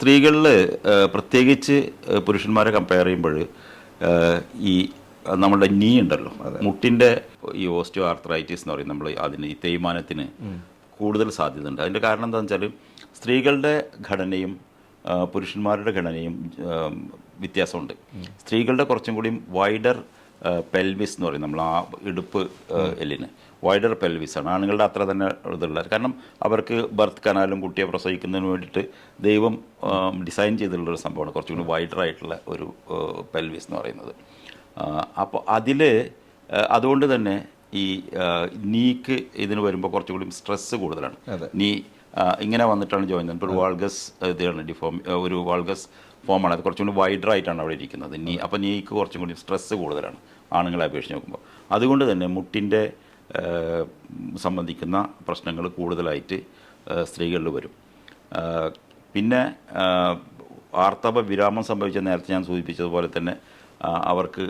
സ്ത്രീകളിൽ പ്രത്യേകിച്ച് പുരുഷന്മാരെ കമ്പയർ ചെയ്യുമ്പോൾ ഈ നമ്മുടെ നീ ഉണ്ടല്ലോ, മുട്ടിൻ്റെ ഈ ഓസ്റ്റിയോ ആർത്രൈറ്റിസ് എന്ന് പറയും, നമ്മൾ അതിന് ഈ തേയ്മാനത്തിന് കൂടുതൽ സാധ്യതയുണ്ട്. അതിൻ്റെ കാരണം എന്താണെന്ന് വെച്ചാൽ സ്ത്രീകളുടെ ഘടനയും പുരുഷന്മാരുടെ ഘടനയും വ്യത്യാസമുണ്ട്. സ്ത്രീകളുടെ കുറച്ചും കൂടിയും വൈഡർ പെൽവിസ് എന്ന് പറയും, നമ്മൾ ആ ഇടുപ്പ് എല്ലിന് വൈഡർ പെൽവിസാണ്. ആണുങ്ങളുടെ അത്ര തന്നെ ഇതുള്ളത്. കാരണം അവർക്ക് ബർത്ത് കനാലും കുട്ടിയെ പ്രസവിക്കുന്നതിന് വേണ്ടിയിട്ട് ദൈവം ഡിസൈൻ ചെയ്തിട്ടുള്ളൊരു സംഭവമാണ് കുറച്ചും കൂടി വൈഡറായിട്ടുള്ള ഒരു പെൽവിസ് എന്ന് പറയുന്നത്. അപ്പോൾ അതുകൊണ്ട് തന്നെ ഈ നീക്ക് ഇതിന് വരുമ്പോൾ കുറച്ചും കൂടി സ്ട്രെസ്സ് കൂടുതലാണ്. നീ ഇങ്ങനെ വന്നിട്ടാണ് ജോയിൻ ചെയ്യുന്നത്. ഇപ്പോൾ ഒരു വാൾഗസ് ഇതാണ് ഒരു വാൾഗസ് ഫോമാണ്. അത് കുറച്ചും കൂടി വൈഡറായിട്ടാണ് അവിടെ ഇരിക്കുന്നത്. അപ്പോൾ നീക്ക് കുറച്ചും കൂടി സ്ട്രെസ്സ് കൂടുതലാണ് ആണുങ്ങളെ അപേക്ഷിച്ച് നോക്കുമ്പോൾ. അതുകൊണ്ട് തന്നെ മുട്ടിൻ്റെ സംബന്ധിക്കുന്ന പ്രശ്നങ്ങൾ കൂടുതലായിട്ട് സ്ത്രീകളിൽ വരും. പിന്നെ ആർത്തവ വിരാമം സംഭവിച്ച നേരത്തെ ഞാൻ സൂചിപ്പിച്ചതുപോലെ തന്നെ അവർക്ക്